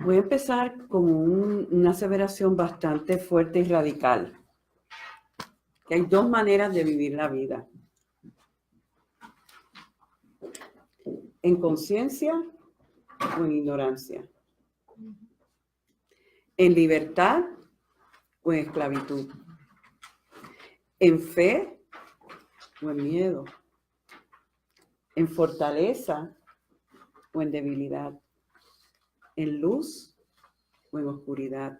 Voy a empezar con una aseveración bastante fuerte y radical. Que hay dos maneras de vivir la vida. En conciencia o en ignorancia. En libertad o en esclavitud. En fe o en miedo. En fortaleza o en debilidad. En luz o en oscuridad.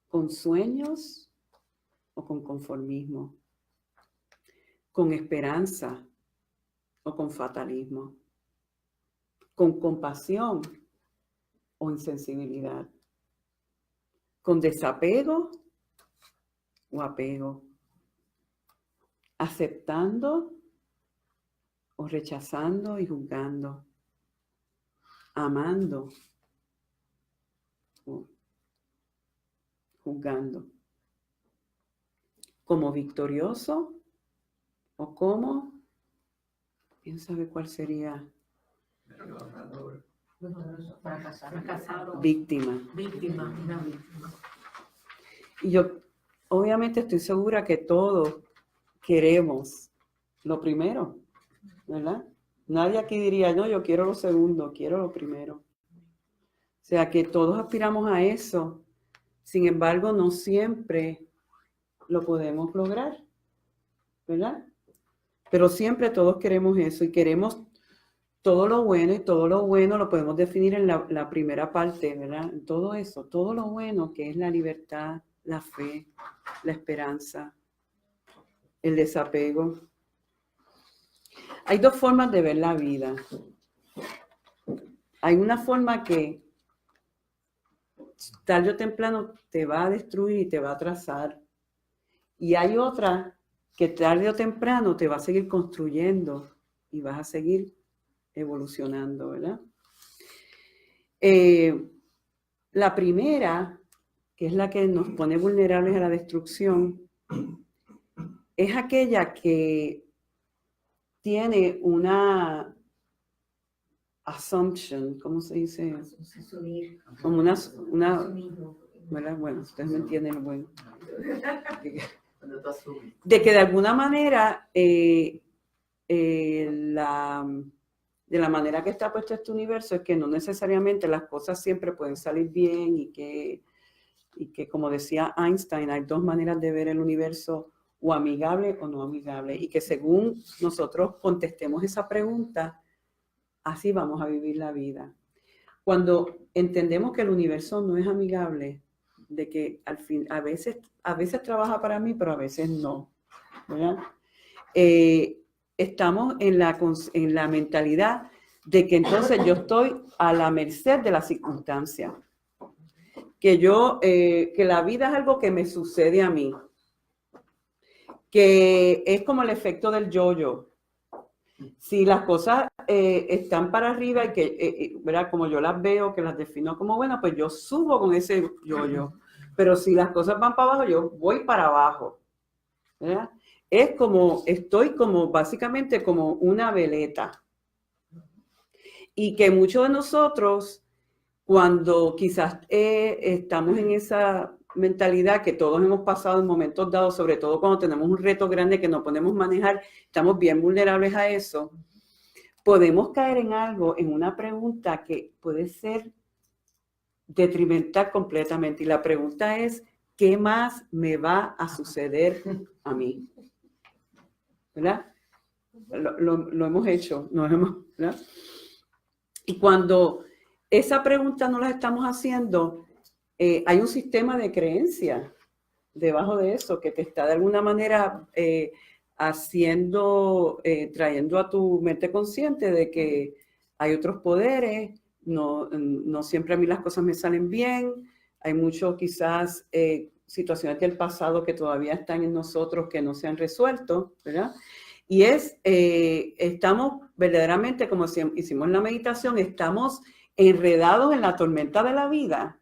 Con sueños o con conformismo. Con esperanza o con fatalismo. Con compasión o insensibilidad. Con desapego o apego. Aceptando o rechazando y juzgando. Amando o juzgando. Como victorioso o como, ¿quién sabe cuál sería? Fracasado. Víctima. Víctima. Y yo obviamente estoy segura que todos queremos lo primero, ¿verdad? Nadie aquí diría, no, yo quiero lo segundo, quiero lo primero. O sea que todos aspiramos a eso, sin embargo no siempre lo podemos lograr, ¿verdad? Pero siempre todos queremos eso y queremos todo lo bueno, y todo lo bueno lo podemos definir en la primera parte, ¿verdad? Todo eso, todo lo bueno que es la libertad, la fe, la esperanza, el desapego. Hay dos formas de ver la vida. Hay una forma que tarde o temprano te va a destruir y te va a atrasar. Y hay otra que tarde o temprano te va a seguir construyendo y vas a seguir evolucionando, ¿verdad? La primera, que es la que nos pone vulnerables a la destrucción, es aquella que tiene una assumption, ¿cómo se dice? Como una ¿verdad? Bueno, ustedes me entienden, bueno. De que de alguna manera de la manera que está puesto este universo es que no necesariamente las cosas siempre pueden salir bien y que como decía Einstein, hay dos maneras de ver el universo, o amigable o no amigable, y que según nosotros contestemos esa pregunta, así vamos a vivir la vida. Cuando entendemos que el universo no es amigable, de que al fin, a veces trabaja para mí, pero a veces no, ¿verdad? Estamos en la mentalidad de que entonces yo estoy a la merced de las circunstancias. Que la vida es algo que me sucede a mí. Que es como el efecto del yo-yo. Si las cosas están para arriba y que, ¿verdad? Como yo las veo, que las defino como buenas, pues yo subo con ese yo-yo. Pero si las cosas van para abajo, yo voy para abajo, ¿verdad? Es como, estoy como básicamente como una veleta. Y que muchos de nosotros, cuando quizás estamos en esa mentalidad que todos hemos pasado en momentos dados, sobre todo cuando tenemos un reto grande que no podemos manejar, estamos bien vulnerables a eso, podemos caer en algo, en una pregunta que puede ser detrimental completamente. Y la pregunta es, ¿qué más me va a suceder a mí? ¿Verdad? Lo hemos hecho, ¿verdad? Y cuando esa pregunta no la estamos haciendo, hay un sistema de creencias debajo de eso que te está de alguna manera trayendo a tu mente consciente de que hay otros poderes, no siempre a mí las cosas me salen bien, hay muchos quizás situaciones del pasado que todavía están en nosotros que no se han resuelto, ¿verdad? Y estamos verdaderamente, como hicimos en la meditación, estamos enredados en la tormenta de la vida,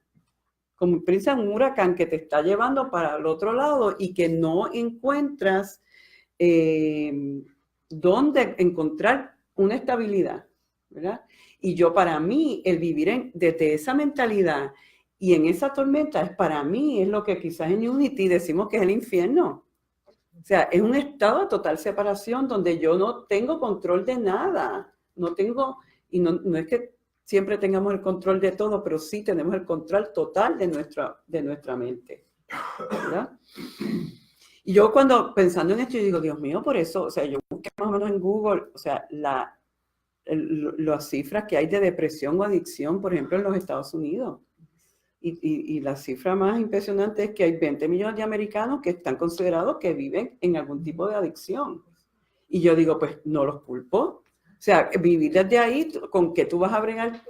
como prisa en un huracán que te está llevando para el otro lado y que no encuentras dónde encontrar una estabilidad, ¿verdad? Y yo, para mí, el vivir desde esa mentalidad y en esa tormenta, para mí, es lo que quizás en Unity decimos que es el infierno. O sea, es un estado de total separación donde yo no tengo control de nada. No tengo, y no es que siempre tengamos el control de todo, pero sí tenemos el control total de nuestra mente, ¿verdad? Y yo cuando pensando en esto, yo digo, Dios mío, por eso, o sea, yo busqué más o menos en Google, o sea, las cifras que hay de depresión o adicción, por ejemplo, en los Estados Unidos. Y la cifra más impresionante es que hay 20 millones de americanos que están considerados que viven en algún tipo de adicción. Y yo digo, pues no los culpo. O sea, vivir desde ahí, con que tú vas a bregar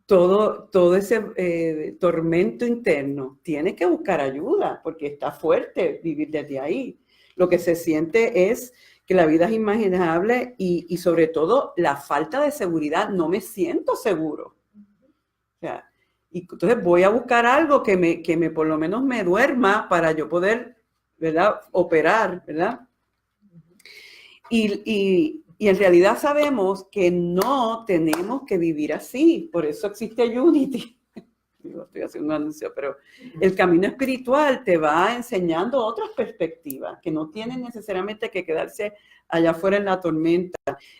todo ese tormento interno, tienes que buscar ayuda, porque está fuerte vivir desde ahí. Lo que se siente es que la vida es inimaginable y sobre todo la falta de seguridad. No me siento seguro. O sea, y entonces voy a buscar algo que me por lo menos me duerma para yo poder, ¿verdad?, operar, ¿verdad? Y en realidad sabemos que no tenemos que vivir así. Por eso existe Unity. Estoy haciendo un anuncio, pero el camino espiritual te va enseñando otras perspectivas que no tienen necesariamente que quedarse allá afuera en la tormenta.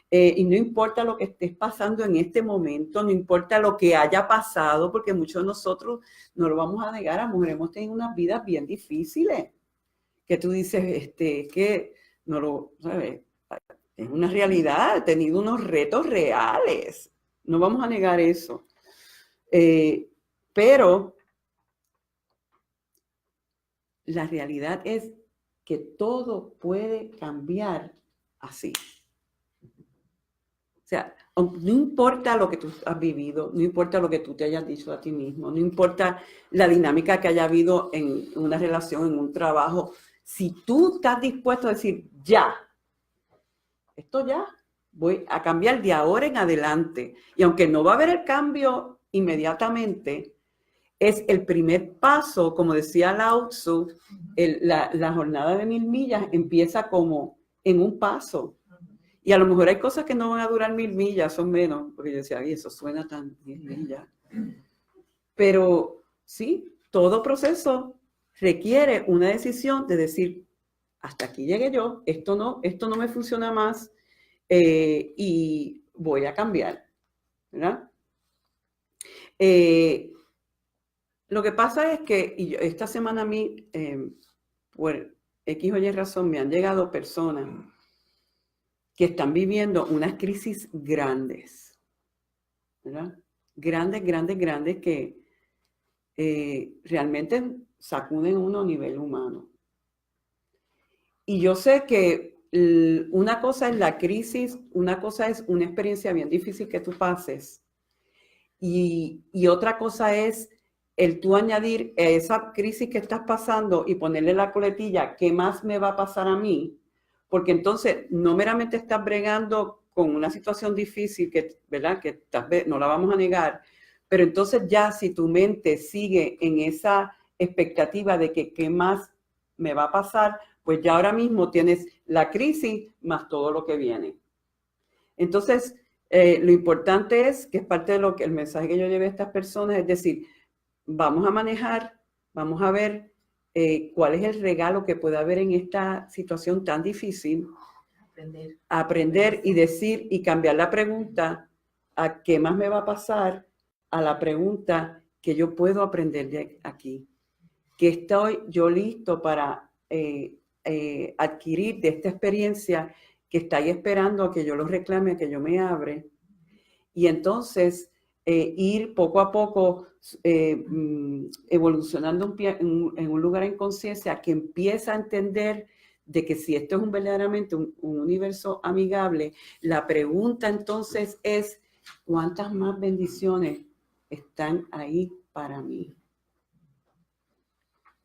Y no importa lo que estés pasando en este momento, no importa lo que haya pasado, porque muchos de nosotros no lo vamos a negar, a mujeres hemos tenido unas vidas bien difíciles, que tú dices, que no lo, ¿sabes? Es una realidad, he tenido unos retos reales, no vamos a negar eso. Pero la realidad es que todo puede cambiar así. O sea, no importa lo que tú has vivido, no importa lo que tú te hayas dicho a ti mismo, no importa la dinámica que haya habido en una relación, en un trabajo, si tú estás dispuesto a decir, ya, esto ya, voy a cambiar de ahora en adelante. Y aunque no va a haber el cambio inmediatamente, es el primer paso, como decía Lao Tzu, la jornada de 1000 millas empieza como en un paso. Y a lo mejor hay cosas que no van a durar 1000 millas, son menos, porque yo decía, ay, eso suena tan 10 millas. Pero sí, todo proceso requiere una decisión de decir, hasta aquí llegué yo, esto no me funciona más y voy a cambiar, ¿verdad? Lo que pasa es que esta semana a mí, por X o Y razón, me han llegado personas que están viviendo unas crisis grandes, ¿verdad? Grandes que realmente sacuden uno a nivel humano. Y yo sé que una cosa es la crisis, una cosa es una experiencia bien difícil que tú pases y otra cosa es el tú añadir a esa crisis que estás pasando y ponerle la coletilla, ¿qué más me va a pasar a mí? Porque entonces no meramente estás bregando con una situación difícil, ¿verdad? Que tal vez no la vamos a negar, pero entonces ya si tu mente sigue en esa expectativa de que qué más me va a pasar, pues ya ahora mismo tienes la crisis más todo lo que viene. Entonces, lo importante es, que es parte de lo que el mensaje que yo llevé a estas personas, es decir, vamos a manejar, vamos a ver cuál es el regalo que puede haber en esta situación tan difícil. Aprender y decir y cambiar la pregunta a qué más me va a pasar a la pregunta que yo puedo aprender de aquí. Que estoy yo listo para adquirir de esta experiencia que está ahí esperando a que yo lo reclame, a que yo me abre. Y entonces ir poco a poco evolucionando en un lugar en conciencia que empieza a entender de que si esto es verdaderamente un universo amigable, la pregunta entonces es, ¿cuántas más bendiciones están ahí para mí?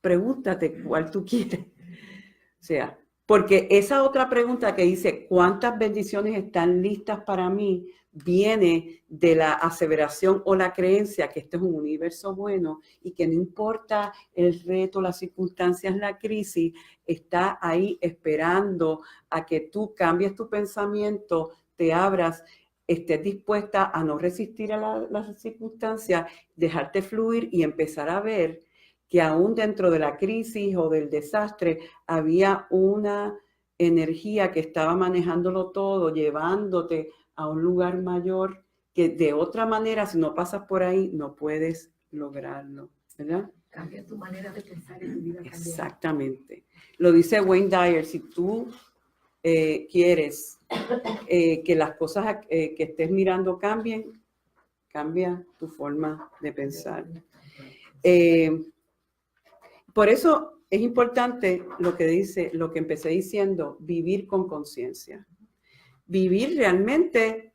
Pregúntate cuál tú quieres. O sea, porque esa otra pregunta que dice, ¿cuántas bendiciones están listas para mí? Viene de la aseveración o la creencia que este es un universo bueno y que no importa el reto, las circunstancias, la crisis, está ahí esperando a que tú cambies tu pensamiento, te abras estés dispuesta a no resistir a las circunstancias, dejarte fluir y empezar a ver que aún dentro de la crisis o del desastre había una energía que estaba manejándolo todo, llevándote a un lugar mayor que de otra manera, si no pasas por ahí, no puedes lograrlo, ¿verdad? Cambia tu manera de pensar y tu vida cambia. Exactamente. Lo dice Wayne Dyer, si tú quieres que las cosas que estés mirando cambien, cambia tu forma de pensar. Por eso es importante lo que dice, lo que empecé diciendo, vivir con conciencia. Vivir realmente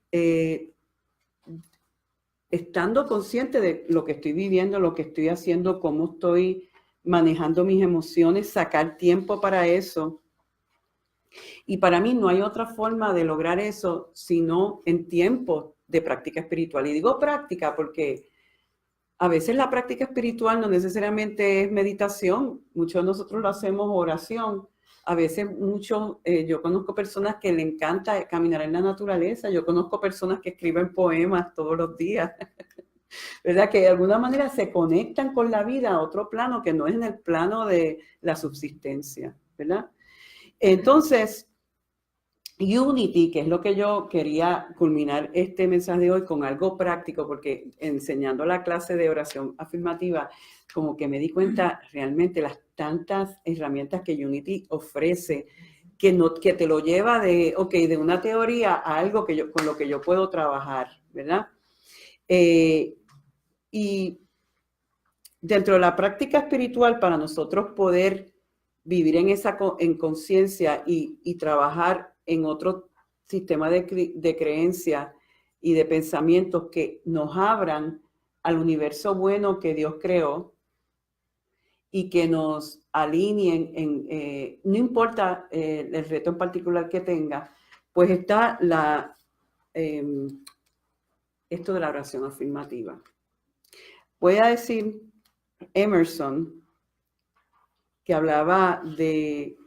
estando consciente de lo que estoy viviendo, lo que estoy haciendo, cómo estoy manejando mis emociones, sacar tiempo para eso. Y para mí no hay otra forma de lograr eso sino en tiempos de práctica espiritual. Y digo práctica porque a veces la práctica espiritual no necesariamente es meditación. Muchos de nosotros lo hacemos oración. A veces yo conozco personas que le encanta caminar en la naturaleza. Yo conozco personas que escriben poemas todos los días. ¿Verdad? Que de alguna manera se conectan con la vida a otro plano que no es en el plano de la subsistencia, ¿verdad? Entonces, Unity, que es lo que yo quería culminar este mensaje de hoy con algo práctico, porque enseñando la clase de oración afirmativa, como que me di cuenta realmente las tantas herramientas que Unity ofrece, que te lo lleva de una teoría a algo con lo que yo puedo trabajar, ¿verdad? Y dentro de la práctica espiritual, para nosotros poder vivir en conciencia y trabajar en otro sistema de creencia y de pensamientos que nos abran al universo bueno que Dios creó y que nos alineen, no importa el reto en particular que tenga, pues está esto de la oración afirmativa. Voy a decir Emerson, que hablaba de...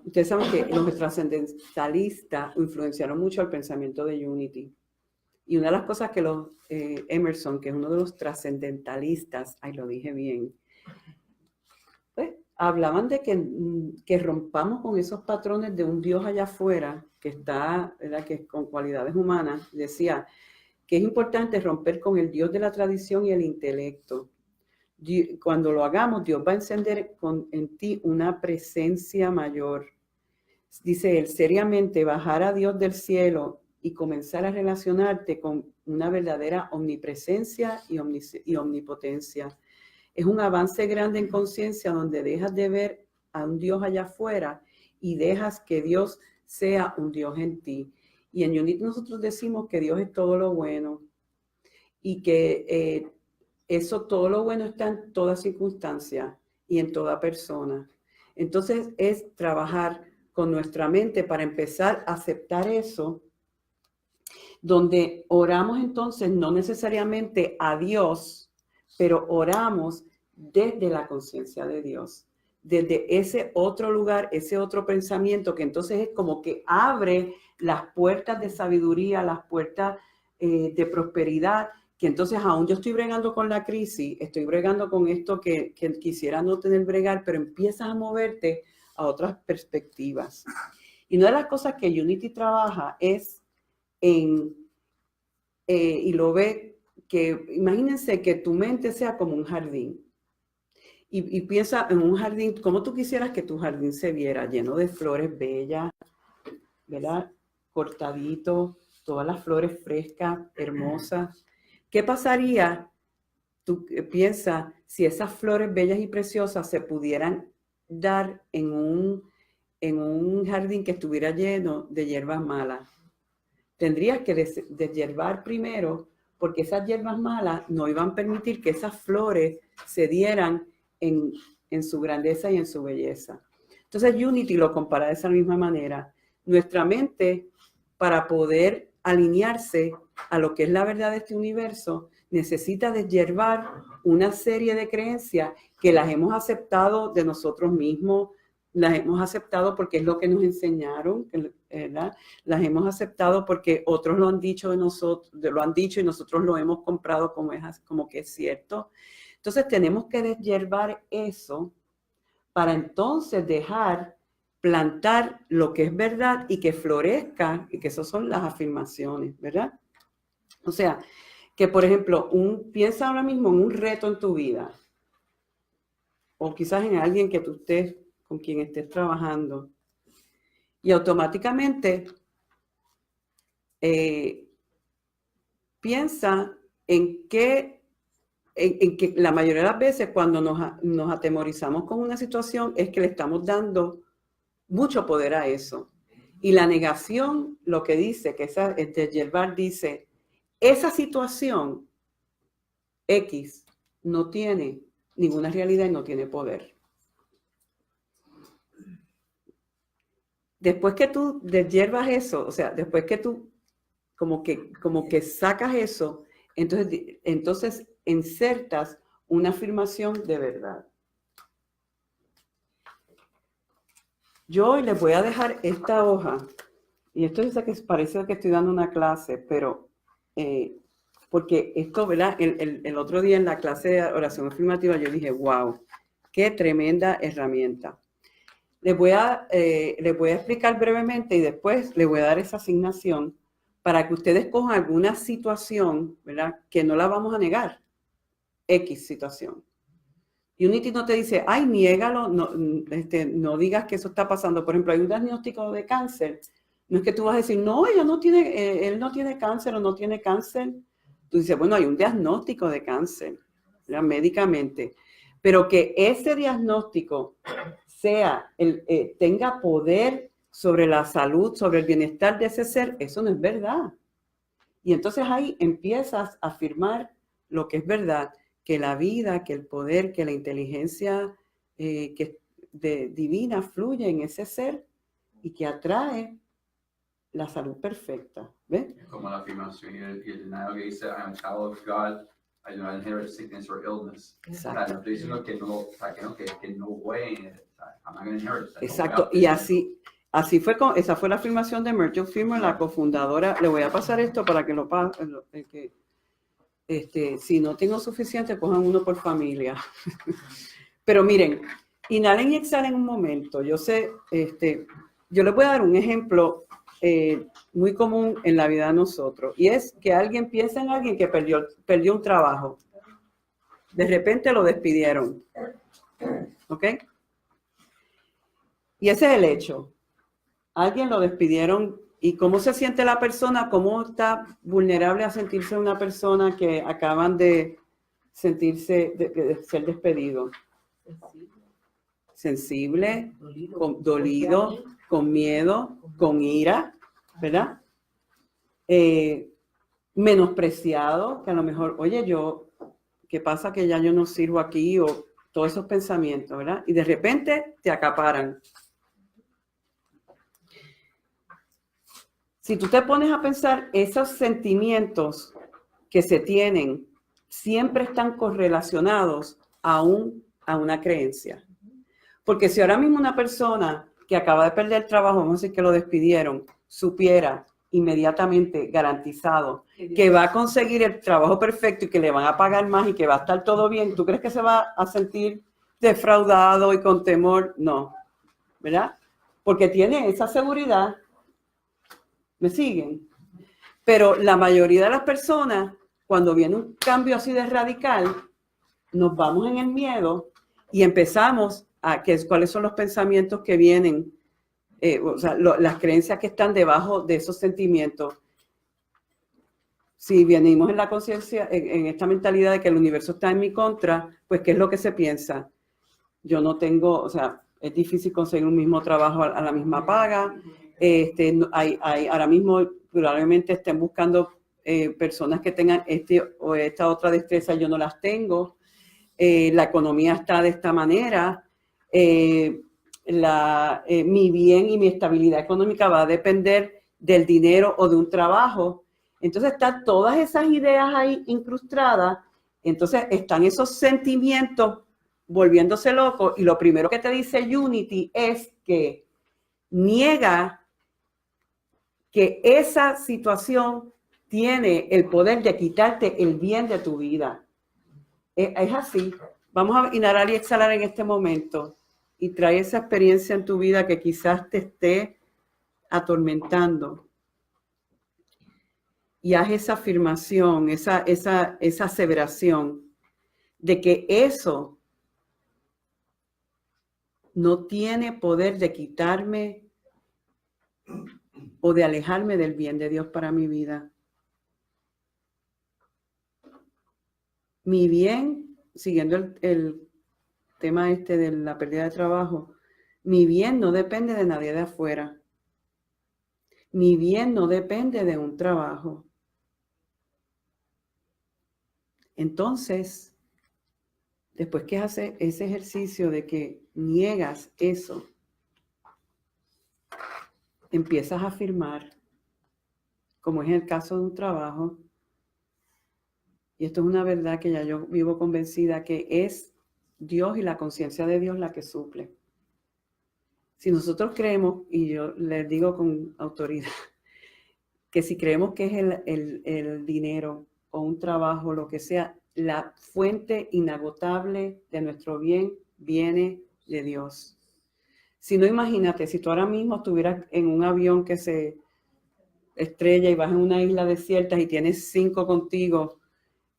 Ustedes saben que los trascendentalistas influenciaron mucho el pensamiento de Unity. Y una de las cosas que Emerson, que es uno de los trascendentalistas, lo dije bien, pues hablaban de que rompamos con esos patrones de un Dios allá afuera, que está, ¿verdad?, que con cualidades humanas. Decía que es importante romper con el Dios de la tradición y el intelecto. Cuando lo hagamos, Dios va a encender en ti una presencia mayor. Dice él, seriamente bajar a Dios del cielo y comenzar a relacionarte con una verdadera omnipresencia y omnipotencia. Es un avance grande en conciencia donde dejas de ver a un Dios allá afuera y dejas que Dios sea un Dios en ti. Y en Unity nosotros decimos que Dios es todo lo bueno y que todo lo bueno está en toda circunstancia y en toda persona. Entonces es trabajar con nuestra mente para empezar a aceptar eso, donde oramos entonces no necesariamente a Dios, pero oramos desde la conciencia de Dios, desde ese otro lugar, ese otro pensamiento que entonces es como que abre las puertas de sabiduría, las puertas de prosperidad, que entonces aún yo estoy bregando con la crisis, estoy bregando con esto que quisiera no tener bregar, pero empiezas a moverte a otras perspectivas. Y una de las cosas que Unity trabaja es y lo ve, que imagínense que tu mente sea como un jardín. Y piensa en un jardín, como tú quisieras que tu jardín se viera, lleno de flores bellas, ¿verdad? Cortadito, todas las flores frescas, hermosas. ¿Qué pasaría, tú piensas, si esas flores bellas y preciosas se pudieran dar en un jardín que estuviera lleno de hierbas malas? Tendrías que deshiervar primero, porque esas hierbas malas no iban a permitir que esas flores se dieran en su grandeza y en su belleza. Entonces Unity lo compara de esa misma manera. Nuestra mente, para poder alinearse a lo que es la verdad de este universo, necesita deshiervar una serie de creencias que las hemos aceptado de nosotros mismos, las hemos aceptado porque es lo que nos enseñaron, ¿verdad? Las hemos aceptado porque otros lo han dicho de nosotros, lo han dicho y nosotros lo hemos comprado como que es cierto. Entonces tenemos que deshiervar eso para entonces plantar lo que es verdad y que florezca, y que esas son las afirmaciones, ¿verdad? O sea, que por ejemplo, piensa ahora mismo en un reto en tu vida, o quizás en alguien que tú estés, con quien estés trabajando, y automáticamente piensa en que la mayoría de las veces cuando nos atemorizamos con una situación es que le estamos dando mucho poder a eso. Y la negación, lo que dice, que Yerbar dice, esa situación X no tiene ninguna realidad y no tiene poder. Después que tú deshiervas eso, o sea, después que tú como que sacas eso, entonces insertas una afirmación de verdad. Yo hoy les voy a dejar esta hoja, y esto es que parece que estoy dando una clase, pero porque esto, ¿verdad? El otro día en la clase de oración afirmativa yo dije, wow, qué tremenda herramienta. Les voy a explicar brevemente y después les voy a dar esa asignación para que ustedes cojan alguna situación, ¿verdad? Que no la vamos a negar, X situación. Unity no te dice, ay, niégalo, no digas que eso está pasando. Por ejemplo, hay un diagnóstico de cáncer. No es que tú vas a decir, no, él no tiene cáncer o no tiene cáncer. Tú dices, bueno, hay un diagnóstico de cáncer, ¿verdad? Médicamente. Pero que ese diagnóstico tenga poder sobre la salud, sobre el bienestar de ese ser, eso no es verdad. Y entonces ahí empiezas a afirmar lo que es verdad, que la vida, que el poder, que la inteligencia divina fluye en ese ser y que atrae la salud perfecta. ¿Ves? Como la afirmación y el denial que dice, I am a child of God, I do not inherit sickness or illness. Exacto. O sea, no estoy diciendo que no way, I'm not going to inherit. Exacto, y así fue, esa fue la afirmación de Myrtle Fillmore, la cofundadora. Le voy a pasar esto para que lo pasen. Si no tengo suficiente, cojan uno por familia. Pero miren, inhalen y exhalen un momento. Yo sé, yo les voy a dar un ejemplo muy común en la vida de nosotros, y es que alguien piensa en alguien que perdió un trabajo. De repente lo despidieron. ¿Ok? Y ese es el hecho. Alguien lo despidieron. ¿Y cómo se siente la persona? ¿Cómo está vulnerable a sentirse una persona que acaban de sentirse, de ser despedido? Sensible, dolido, con miedo, con ira, ¿verdad? Menospreciado, que a lo mejor, oye, ¿qué pasa que ya yo no sirvo aquí? O todos esos pensamientos, ¿verdad? Y de repente te acaparan. Si tú te pones a pensar, esos sentimientos que se tienen siempre están correlacionados a una creencia. Porque si ahora mismo una persona que acaba de perder el trabajo, vamos a decir que lo despidieron, supiera inmediatamente, garantizado, que va a conseguir el trabajo perfecto y que le van a pagar más y que va a estar todo bien, ¿tú crees que se va a sentir defraudado y con temor? No, ¿verdad? Porque tiene esa seguridad. ¿Me siguen? Pero la mayoría de las personas, cuando viene un cambio así de radical, nos vamos en el miedo y empezamos cuáles son los pensamientos que vienen, las creencias que están debajo de esos sentimientos. Si venimos en la conciencia, en esta mentalidad de que el universo está en mi contra, pues ¿qué es lo que se piensa? Yo no tengo, es difícil conseguir un mismo trabajo a la misma paga. Ahora mismo probablemente estén buscando personas que tengan o esta otra destreza, yo no las tengo. La economía está de esta manera. Mi bien y mi estabilidad económica va a depender del dinero o de un trabajo. Entonces están todas esas ideas ahí incrustadas. Entonces están esos sentimientos volviéndose loco y lo primero que te dice Unity es que niega que esa situación tiene el poder de quitarte el bien de tu vida. Es así. Vamos a inhalar y exhalar en este momento y trae esa experiencia en tu vida que quizás te esté atormentando. Y haz esa afirmación, esa aseveración de que eso no tiene poder de quitarme o de alejarme del bien de Dios para mi vida. Mi bien, siguiendo el tema de la pérdida de trabajo, mi bien no depende de nadie de afuera. Mi bien no depende de un trabajo. Entonces, después que haces ese ejercicio de que niegas eso, empiezas a afirmar, como es el caso de un trabajo, y esto es una verdad que ya yo vivo convencida, que es Dios y la conciencia de Dios la que suple. Si nosotros creemos, y yo les digo con autoridad, que si creemos que es el dinero o un trabajo, lo que sea, la fuente inagotable de nuestro bien viene de Dios. Si no, imagínate, si tú ahora mismo estuvieras en un avión que se estrella y vas en una isla desierta y tienes 5 contigo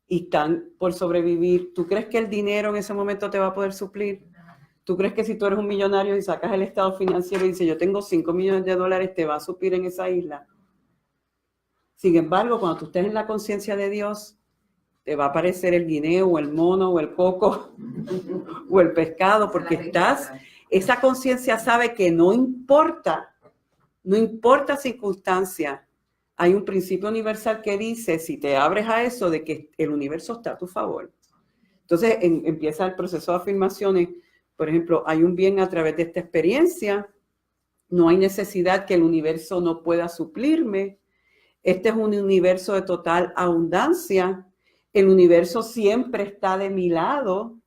y están por sobrevivir, ¿tú crees que el dinero en ese momento te va a poder suplir? ¿Tú crees que si tú eres un millonario y sacas el estado financiero y dices, yo tengo $5 millones, te va a suplir en esa isla? Sin embargo, cuando tú estés en la conciencia de Dios, te va a aparecer el guineo o el mono o el coco o el pescado, porque esa conciencia sabe que no importa circunstancia. Hay un principio universal que dice, si te abres a eso, de que el universo está a tu favor. Entonces empieza el proceso de afirmaciones. Por ejemplo, hay un bien a través de esta experiencia. No hay necesidad que el universo no pueda suplirme. Este es un universo de total abundancia. El universo siempre está de mi lado.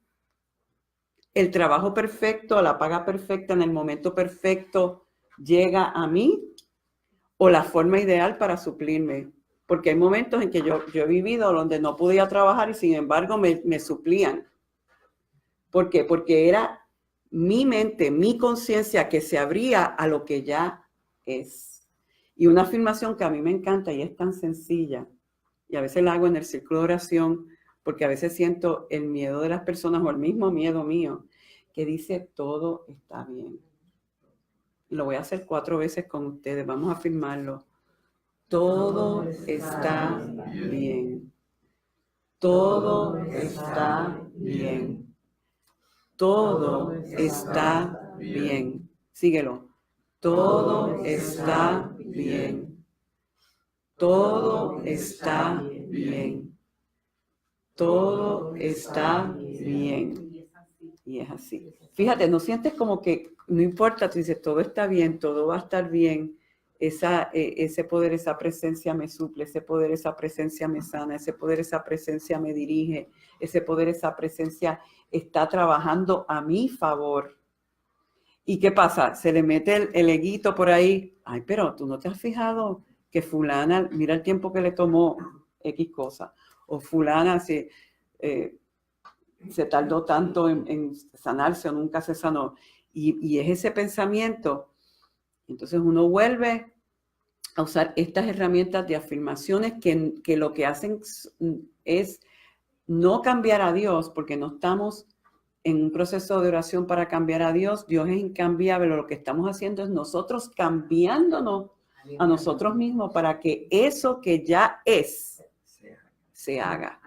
El trabajo perfecto, la paga perfecta en el momento perfecto llega a mí, o la forma ideal para suplirme. Porque hay momentos en que yo he vivido donde no podía trabajar y sin embargo me suplían. ¿Por qué? Porque era mi mente, mi conciencia que se abría a lo que ya es. Y una afirmación que a mí me encanta y es tan sencilla, y a veces la hago en el círculo de oración, porque a veces siento el miedo de las personas o el mismo miedo mío, que dice, todo está bien. Lo voy a hacer 4 veces con ustedes, vamos a afirmarlo. Todo está bien. Todo está bien. Todo está bien. Síguelo. Todo está bien. Todo está bien. Todo está bien. Y es así. Fíjate, no sientes como que no importa, tú dices, todo está bien, todo va a estar bien. Ese poder, esa presencia me suple, ese poder, esa presencia me sana, ese poder, esa presencia me dirige, ese poder, esa presencia está trabajando a mi favor. ¿Y qué pasa? Se le mete el eguito por ahí. Ay, pero tú no te has fijado que fulana, mira el tiempo que le tomó X cosa. O fulana se tardó tanto en sanarse o nunca se sanó. Y es ese pensamiento. Entonces uno vuelve a usar estas herramientas de afirmaciones que lo que hacen es no cambiar a Dios, porque no estamos en un proceso de oración para cambiar a Dios. Dios es incambiable. Lo que estamos haciendo es nosotros cambiándonos a nosotros mismos para que eso que ya es se haga.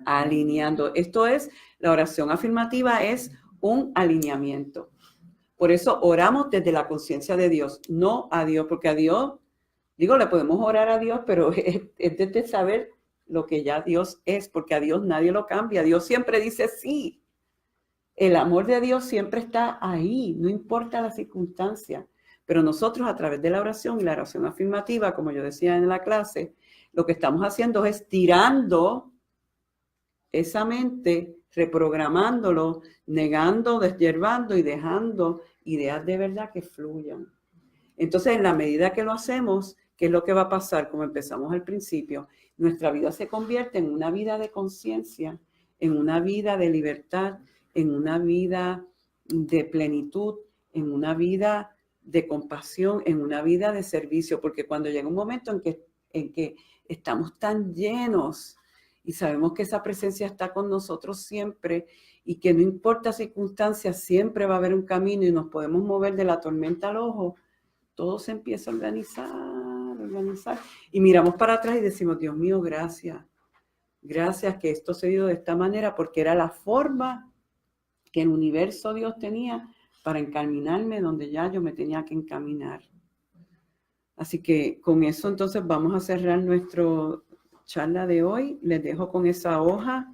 Alineando. Esto es, la oración afirmativa es un alineamiento. Por eso oramos desde la conciencia de Dios, no a Dios, porque a Dios, digo, le podemos orar a Dios, pero es desde saber lo que ya Dios es, porque a Dios nadie lo cambia. Dios siempre dice sí. El amor de Dios siempre está ahí, no importa la circunstancia. Pero nosotros a través de la oración y la oración afirmativa, como yo decía en la clase, lo que estamos haciendo es tirando esa mente, reprogramándolo, negando, deshiervando y dejando ideas de verdad que fluyan. Entonces, en la medida que lo hacemos, ¿qué es lo que va a pasar? Como empezamos al principio, nuestra vida se convierte en una vida de conciencia, en una vida de libertad, en una vida de plenitud, en una vida de compasión, en una vida de servicio, porque cuando llega un momento en que estamos tan llenos y sabemos que esa presencia está con nosotros siempre y que no importa circunstancias, siempre va a haber un camino y nos podemos mover de la tormenta al ojo, todo se empieza a organizar. Y miramos para atrás y decimos, Dios mío, gracias. Gracias que esto se dio de esta manera porque era la forma que el universo Dios tenía para encaminarme donde ya yo me tenía que encaminar. Así que con eso entonces vamos a cerrar nuestra charla de hoy. Les dejo con esa hoja.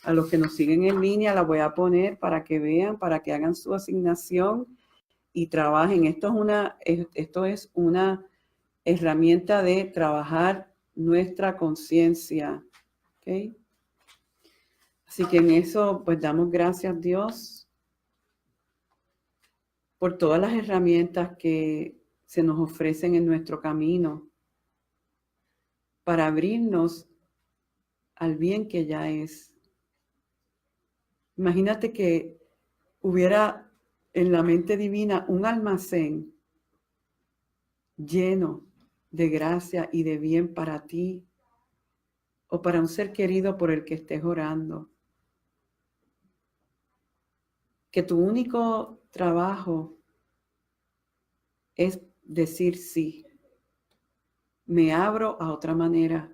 A los que nos siguen en línea la voy a poner para que vean, para que hagan su asignación y trabajen. Esto es una herramienta de trabajar nuestra conciencia. ¿Okay? Así que en eso pues damos gracias a Dios por todas las herramientas que se nos ofrecen en nuestro camino para abrirnos al bien que ya es. Imagínate que hubiera en la mente divina un almacén lleno de gracia y de bien para ti o para un ser querido por el que estés orando. Que tu único trabajo es decir sí. Me abro a otra manera.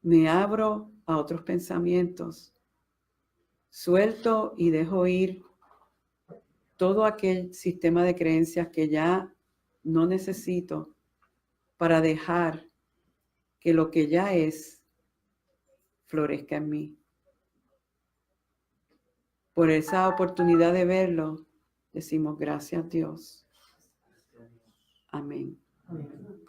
Me abro a otros pensamientos. Suelto y dejo ir todo aquel sistema de creencias que ya no necesito para dejar que lo que ya es florezca en mí. Por esa oportunidad de verlo, decimos gracias a Dios. Amén. Amén.